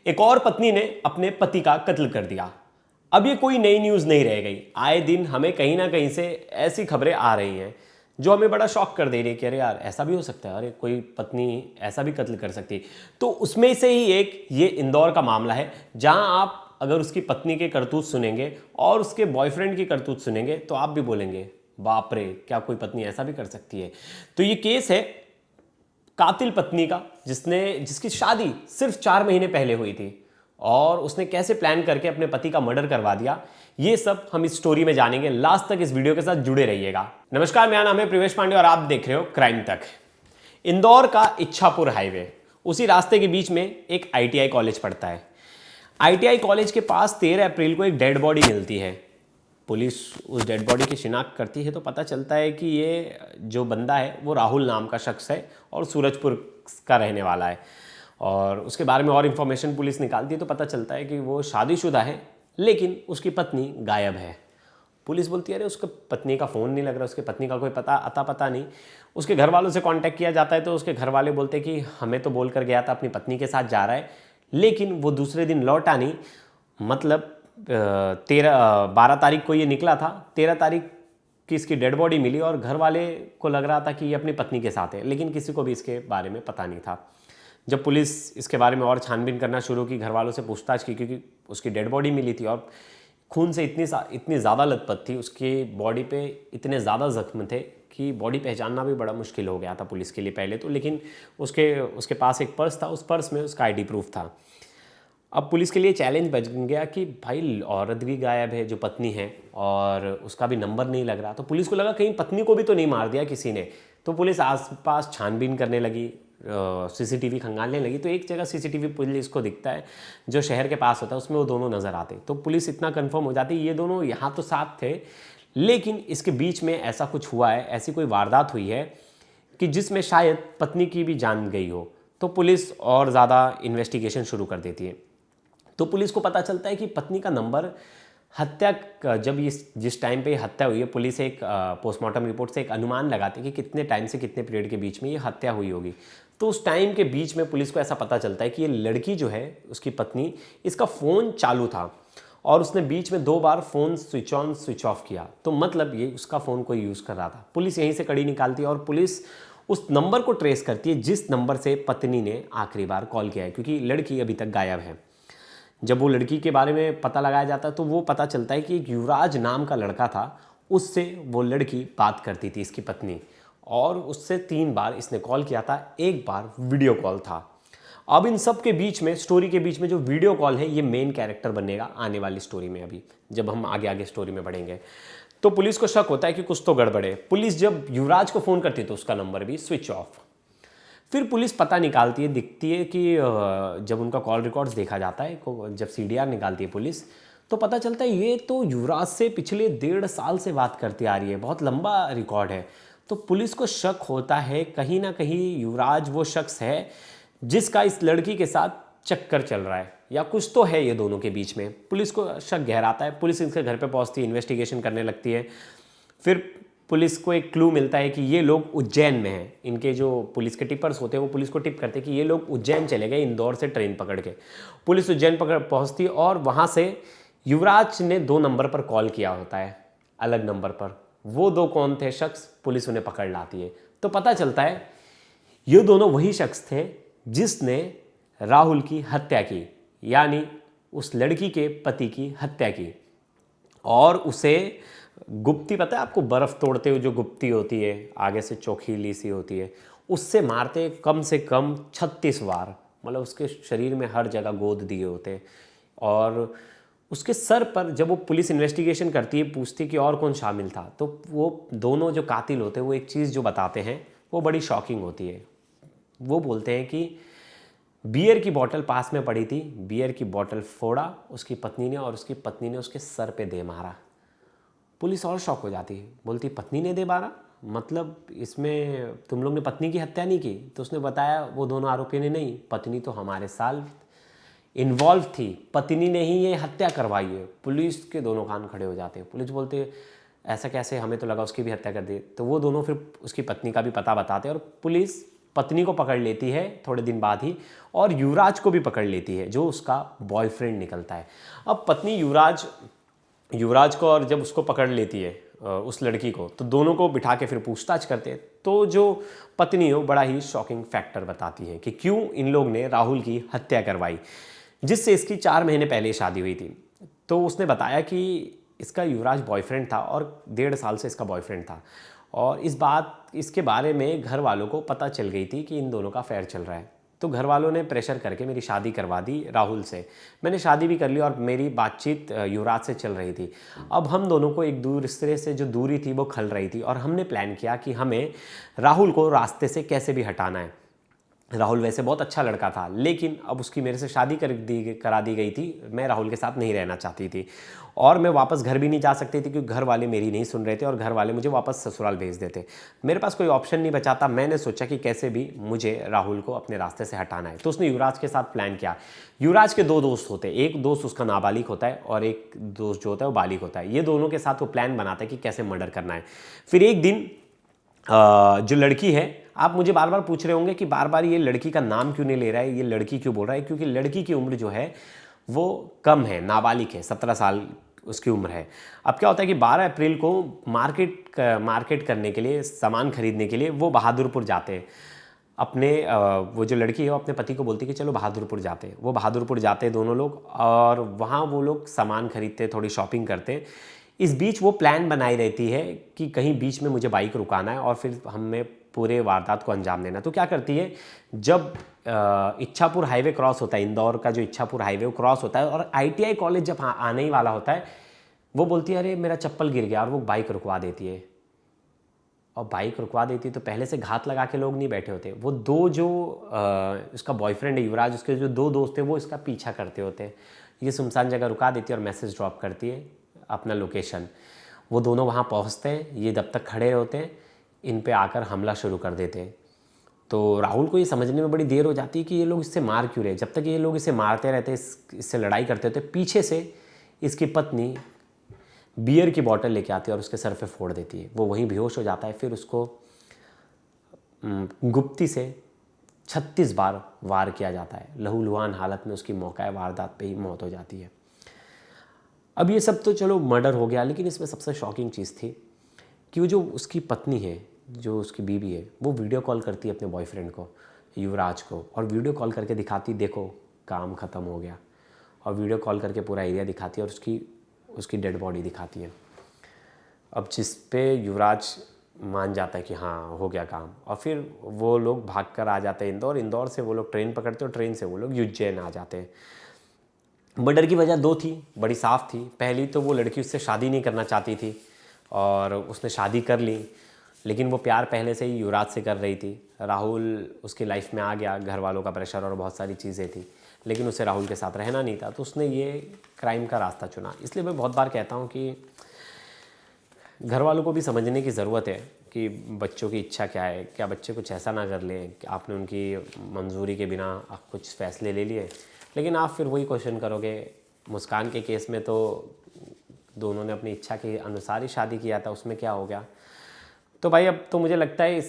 एक और पत्नी ने अपने पति का कत्ल कर दिया। अब ये कोई नई न्यूज़ नहीं रह गई। आए दिन हमें कहीं ना कहीं से ऐसी खबरें आ रही हैं जो हमें बड़ा शॉक कर दे रही है कि अरे यार ऐसा भी हो सकता है, अरे कोई पत्नी ऐसा भी कत्ल कर सकती है। तो उसमें से ही एक ये इंदौर का मामला है, जहां आप अगर उसकी पत्नी के करतूत सुनेंगे और उसके बॉयफ्रेंड की करतूत सुनेंगे तो आप भी बोलेंगे बाप रे, क्या कोई पत्नी ऐसा भी कर सकती है। तो ये केस है कातिल पत्नी का, जिसकी शादी सिर्फ 4 महीने पहले हुई थी और उसने कैसे प्लान करके अपने पति का मर्डर करवा दिया, ये सब हम इस स्टोरी में जानेंगे। लास्ट तक इस वीडियो के साथ जुड़े रहिएगा। नमस्कार, मेरा नाम है प्रिवेश पांडे और आप देख रहे हो क्राइम तक। इंदौर का इच्छापुर हाईवे, उसी रास्ते के बीच में एक आईटीआई कॉलेज पड़ता है। आईटीआई कॉलेज के पास 13 अप्रैल को एक डेड बॉडी मिलती है। पुलिस उस डेड बॉडी की शिनाख्त करती है तो पता चलता है कि ये जो बंदा है वो राहुल नाम का शख्स है और सूरजपुर का रहने वाला है। और उसके बारे में और इन्फॉर्मेशन पुलिस निकालती है तो पता चलता है कि वो शादीशुदा है, लेकिन उसकी पत्नी गायब है। पुलिस बोलती है अरे उसके पत्नी का फ़ोन नहीं लग रहा, उसके पत्नी का कोई पता नहीं। उसके घर वालों से कांटेक्ट किया जाता है तो उसके घर वाले बोलते हैं कि हमें तो बोल कर गया था अपनी पत्नी के साथ जा रहा है, लेकिन वो दूसरे दिन लौटा नहीं। मतलब 12 तारीख को ये निकला था, 13 तारीख की इसकी डेड बॉडी मिली और घर वाले को लग रहा था कि ये अपनी पत्नी के साथ है, लेकिन किसी को भी इसके बारे में पता नहीं था। जब पुलिस इसके बारे में और छानबीन करना शुरू की, घर वालों से पूछताछ की, क्योंकि उसकी डेड बॉडी मिली थी और खून से इतनी ज़्यादा लथपथ थी, उसकी बॉडी पे इतने ज़्यादा जख्म थे कि बॉडी पहचानना भी बड़ा मुश्किल हो गया था पुलिस के लिए पहले तो। लेकिन उसके पास एक पर्स था, उस पर्स में उसका आईडी प्रूफ था। अब पुलिस के लिए चैलेंज बन गया कि भाई औरत भी गायब है जो पत्नी है और उसका भी नंबर नहीं लग रहा। तो पुलिस को लगा कहीं पत्नी को भी तो नहीं मार दिया किसी ने। तो पुलिस आसपास छानबीन करने लगी, सीसीटीवी खंगालने लगी। तो एक जगह सीसीटीवी पुलिस को दिखता है जो शहर के पास होता है, उसमें वो दोनों नज़र आते। तो पुलिस इतना कंफर्म हो जाती ये दोनों यहाँ तो साथ थे, लेकिन इसके बीच में ऐसा कुछ हुआ है, ऐसी कोई वारदात हुई है कि जिसमें शायद पत्नी की भी जान गई हो। तो पुलिस और ज़्यादा इन्वेस्टिगेशन शुरू कर देती है। तो पुलिस को पता चलता है कि पत्नी का नंबर जब जिस टाइम पे हत्या हुई है, पुलिस एक पोस्टमार्टम रिपोर्ट से एक अनुमान लगाती है कि कितने टाइम से कितने पीरियड के बीच में ये हत्या हुई होगी। तो उस टाइम के बीच में पुलिस को ऐसा पता चलता है कि ये लड़की जो है, उसकी पत्नी, इसका फ़ोन चालू था और उसने बीच में 2 बार phone switch on switch off किया। तो मतलब ये उसका फ़ोन कोई यूज़ कर रहा था। पुलिस यहीं से कड़ी निकालती है और पुलिस उस नंबर को ट्रेस करती है जिस नंबर से पत्नी ने आखिरी बार कॉल किया है, क्योंकि लड़की अभी तक गायब है। जब वो लड़की के बारे में पता लगाया जाता है तो वो पता चलता है कि एक युवराज नाम का लड़का था, उससे वो लड़की बात करती थी, इसकी पत्नी, और उससे 3 बार इसने कॉल किया था, 1 बार वीडियो कॉल था। अब इन सब के बीच में, स्टोरी के बीच में जो वीडियो कॉल है, ये मेन कैरेक्टर बनेगा आने वाली स्टोरी में। अभी जब हम आगे स्टोरी में बढ़ेंगे तो पुलिस को शक होता है कि कुछ तो गड़बड़ है। पुलिस जब युवराज को फ़ोन करती है तो उसका नंबर भी स्विच ऑफ। फिर पुलिस पता निकालती है, दिखती है कि जब उनका कॉल रिकॉर्ड्स देखा जाता है, जब सीडीआर निकालती है पुलिस, तो पता चलता है ये तो युवराज से पिछले 1.5 साल से बात करती आ रही है, बहुत लंबा रिकॉर्ड है। तो पुलिस को शक होता है कहीं ना कहीं युवराज वो शख्स है जिसका इस लड़की के साथ चक्कर चल रहा है, या कुछ तो है ये दोनों के बीच में। पुलिस को शक गहराता है, पुलिस इसके घर पे पहुंचती है, इन्वेस्टिगेशन करने लगती है। फिर पुलिस को एक क्लू मिलता है कि ये लोग उज्जैन में हैं। इनके जो पुलिस के टिपर्स होते हैं वो पुलिस को टिप करते हैं कि ये लोग उज्जैन चले गए इंदौर से ट्रेन पकड़ के। पुलिस उज्जैन पहुंचती और वहाँ से युवराज ने 2 नंबर पर कॉल किया होता है, अलग नंबर पर। वो 2 कौन थे शख्स, पुलिस उन्हें पकड़ लाती है। तो पता चलता है ये दोनों वही शख्स थे जिसने राहुल की हत्या की, यानी उस लड़की के पति की हत्या की। और उसे गुप्ती, पता है आपको, बर्फ़ तोड़ते हुए जो गुप्ती होती है, आगे से चौखीली सी होती है, उससे मारते कम से कम 36 बार। मतलब उसके शरीर में हर जगह गोद दिए होते। और उसके सर पर जब वो पुलिस इन्वेस्टिगेशन करती है, पूछती कि और कौन शामिल था, तो वो दोनों जो कातिल होते हैं वो एक चीज़ जो बताते हैं वो बड़ी शॉकिंग होती है। वो बोलते हैं कि बियर की बोतल पास में पड़ी थी, बियर की बोतल फोड़ा उसकी पत्नी ने और उसकी पत्नी ने उसके सर पे दे मारा। पुलिस और शॉक हो जाती है, बोलती पत्नी ने दे मारा, मतलब इसमें तुम लोग ने पत्नी की हत्या नहीं की? तो उसने बताया, वो दोनों आरोपी ने, नहीं, पत्नी तो हमारे साथ इन्वॉल्व थी, पत्नी ने ही ये हत्या करवाई है। पुलिस के दोनों कान खड़े हो जाते हैं। पुलिस बोलते ऐसा कैसे, हमें तो लगा उसकी भी हत्या कर दी। तो वो दोनों फिर उसकी पत्नी का भी पता बताते हैं और पुलिस पत्नी को पकड़ लेती है थोड़े दिन बाद ही, और युवराज को भी पकड़ लेती है जो उसका बॉयफ्रेंड निकलता है। अब पत्नी युवराज को और जब उसको पकड़ लेती है उस लड़की को, तो दोनों को बिठा के फिर पूछताछ करते हैं। तो जो पत्नी हो बड़ा ही शॉकिंग फैक्टर बताती है कि क्यों इन लोग ने राहुल की हत्या करवाई, जिससे इसकी 4 महीने पहले शादी हुई थी। तो उसने बताया कि इसका युवराज बॉयफ्रेंड था और 1.5 साल से इसका बॉयफ्रेंड था, और इसके बारे में घर वालों को पता चल गई थी कि इन दोनों का अफेयर चल रहा है। तो घर वालों ने प्रेशर करके मेरी शादी करवा दी राहुल से। मैंने शादी भी कर ली और मेरी बातचीत युवराज से चल रही थी। अब हम दोनों को एक दूसरे से जो दूरी थी वो खल रही थी, और हमने प्लान किया कि हमें राहुल को रास्ते से कैसे भी हटाना है। राहुल वैसे बहुत अच्छा लड़का था, लेकिन अब उसकी मेरे से शादी करा दी गई थी। मैं राहुल के साथ नहीं रहना चाहती थी, और मैं वापस घर भी नहीं जा सकती थी क्योंकि घर वाले मेरी नहीं सुन रहे थे और घर वाले मुझे वापस ससुराल भेज देते। मेरे पास कोई ऑप्शन नहीं बचा था। मैंने सोचा कि कैसे भी मुझे राहुल को अपने रास्ते से हटाना है। तो उसने युवराज के साथ प्लान किया। युवराज के 2 दोस्त होते हैं, एक दोस्त उसका नाबालिग होता है और एक दोस्त जो होता है वो बालिग होता है। ये दोनों के साथ वो प्लान बनाता है कि कैसे मर्डर करना है। फिर एक दिन जो लड़की है, आप मुझे बार बार पूछ रहे होंगे कि बार बार ये लड़की का नाम क्यों नहीं ले रहा है, ये लड़की क्यों बोल रहा है, क्योंकि लड़की की उम्र जो है वो कम है, नाबालिग है, 17 साल उसकी उम्र है। अब क्या होता है कि 12 अप्रैल को मार्केट करने के लिए, सामान खरीदने के लिए वो बहादुरपुर जाते हैं। अपने वो जो लड़की है वो अपने पति को बोलती है कि चलो बहादुरपुर जाते हैं। वो बहादुरपुर जाते हैं दोनों लोग, और वहाँ वो लोग सामान खरीदते, थोड़ी शॉपिंग करते। इस बीच वो प्लान बनाई रहती है कि कहीं बीच में मुझे बाइक रुकाना है और फिर हमें पूरे वारदात को अंजाम देना। तो क्या करती है, जब इच्छापुर हाईवे क्रॉस होता है, इंदौर का जो इच्छापुर हाईवे वो क्रॉस होता है और ITI कॉलेज जब आने ही वाला होता है, वो बोलती है अरे मेरा चप्पल गिर गया, और वो बाइक रुकवा देती है। और बाइक रुकवा देती तो पहले से घात लगा के लोग नहीं बैठे होते। वो 2 जो उसका बॉयफ्रेंड है युवराज, उसके जो 2 दोस्त थे वो इसका पीछा करते होते हैं। ये सुनसान जगह रुका देती है और मैसेज ड्रॉप करती है अपना लोकेशन। वो दोनों वहाँ पहुँचते हैं, ये जब तक खड़े होते हैं इन पे आकर हमला शुरू कर देते हैं। तो राहुल को ये समझने में बड़ी देर हो जाती है कि ये लोग इससे मार क्यों रहे। जब तक ये लोग इसे मारते रहते, इससे लड़ाई करते होते, पीछे से इसकी पत्नी बियर की बोतल लेके आती है और उसके सर पे फोड़ देती है। वो वहीं बेहोश हो जाता है। फिर उसको गुप्ती से 36 बार वार किया जाता है। लहूलुहान हालत में उसकी मौका वारदात पे ही मौत हो जाती है। अब ये सब तो चलो मर्डर हो गया, लेकिन इसमें सबसे शॉकिंग चीज़ थी कि वो जो उसकी पत्नी है, जो उसकी बीवी है, वो वीडियो कॉल करती है अपने बॉयफ्रेंड को, युवराज को, और वीडियो कॉल करके दिखाती देखो काम ख़त्म हो गया। और वीडियो कॉल करके पूरा एरिया दिखाती है और उसकी डेड बॉडी दिखाती है। अब जिस पे युवराज मान जाता है कि हाँ हो गया काम, और फिर वो लोग भागकर आ जाते हैं इंदौर से वो लोग ट्रेन पकड़ते और ट्रेन से वो लोग उज्जैन आ जाते हैं। मर्डर की वजह 2 थी, बड़ी साफ थी। पहली तो वो लड़की उससे शादी नहीं करना चाहती थी और उसने शादी कर ली, लेकिन वो प्यार पहले से ही युवराज से कर रही थी। राहुल उसकी लाइफ में आ गया, घर वालों का प्रेशर और बहुत सारी चीज़ें थी, लेकिन उसे राहुल के साथ रहना नहीं था, तो उसने ये क्राइम का रास्ता चुना। इसलिए मैं बहुत बार कहता हूँ कि घर वालों को भी समझने की ज़रूरत है कि बच्चों की इच्छा क्या है। क्या बच्चे कुछ ऐसा ना कर लें कि आपने उनकी मंजूरी के बिना आप कुछ फ़ैसले ले लिए, लेकिन आप फिर वही क्वेश्चन करोगे। मुस्कान के केस में तो दोनों ने अपनी इच्छा के अनुसार ही शादी किया था, उसमें क्या हो गया। तो भाई अब तो मुझे लगता है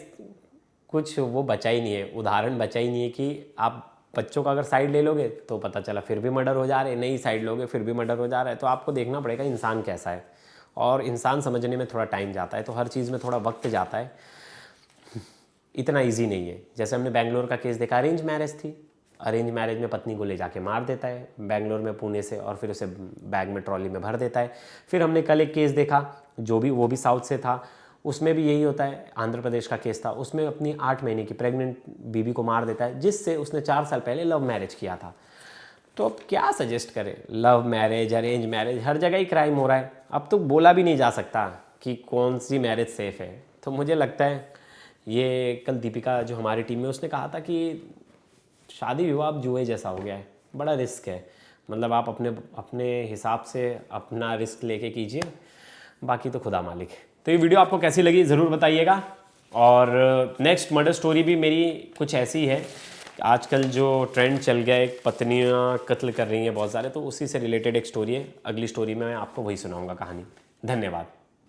कुछ वो बचा ही नहीं है, उदाहरण बचा ही नहीं है कि आप बच्चों का अगर साइड ले लोगे तो पता चला फिर भी मर्डर हो जा रहे, नहीं साइड लोगे फिर भी मर्डर हो जा रहा है। तो आपको देखना पड़ेगा इंसान कैसा है, और इंसान समझने में थोड़ा टाइम जाता है, तो हर चीज़ में थोड़ा वक्त जाता है, इतना ईजी नहीं है। जैसे हमने बेंगलोर का केस देखा, अरेंज मैरिज थी, अरेंज मैरिज में पत्नी को ले जाके मार देता है बेंगलोर में, पुणे से, और फिर उसे बैग में ट्रॉली में भर देता है। फिर हमने कल एक केस देखा वो भी साउथ से था, उसमें भी यही होता है। आंध्र प्रदेश का केस था, उसमें अपनी 8 महीने की प्रेग्नेंट बीवी को मार देता है, जिससे उसने 4 साल पहले लव मैरिज किया था। तो अब क्या सजेस्ट करें, लव मैरिज, अरेंज मैरिज, हर जगह ही क्राइम हो रहा है। अब तो बोला भी नहीं जा सकता कि कौन सी मैरिज सेफ़ है। तो मुझे लगता है ये कल दीपिका जो हमारी टीम में, उसने कहा था कि शादी विवाह अब जुए जैसा हो गया है, बड़ा रिस्क है। मतलब आप अपने हिसाब से अपना रिस्क लेके कीजिए, बाकी तो खुदा मालिक है। तो ये वीडियो आपको कैसी लगी ज़रूर बताइएगा। और नेक्स्ट मर्डर स्टोरी भी मेरी कुछ ऐसी है। आजकल जो ट्रेंड चल गया है, पत्नियां कत्ल कर रही हैं बहुत सारे, तो उसी से रिलेटेड एक स्टोरी है। अगली स्टोरी में मैं आपको वही सुनाऊंगा कहानी। धन्यवाद।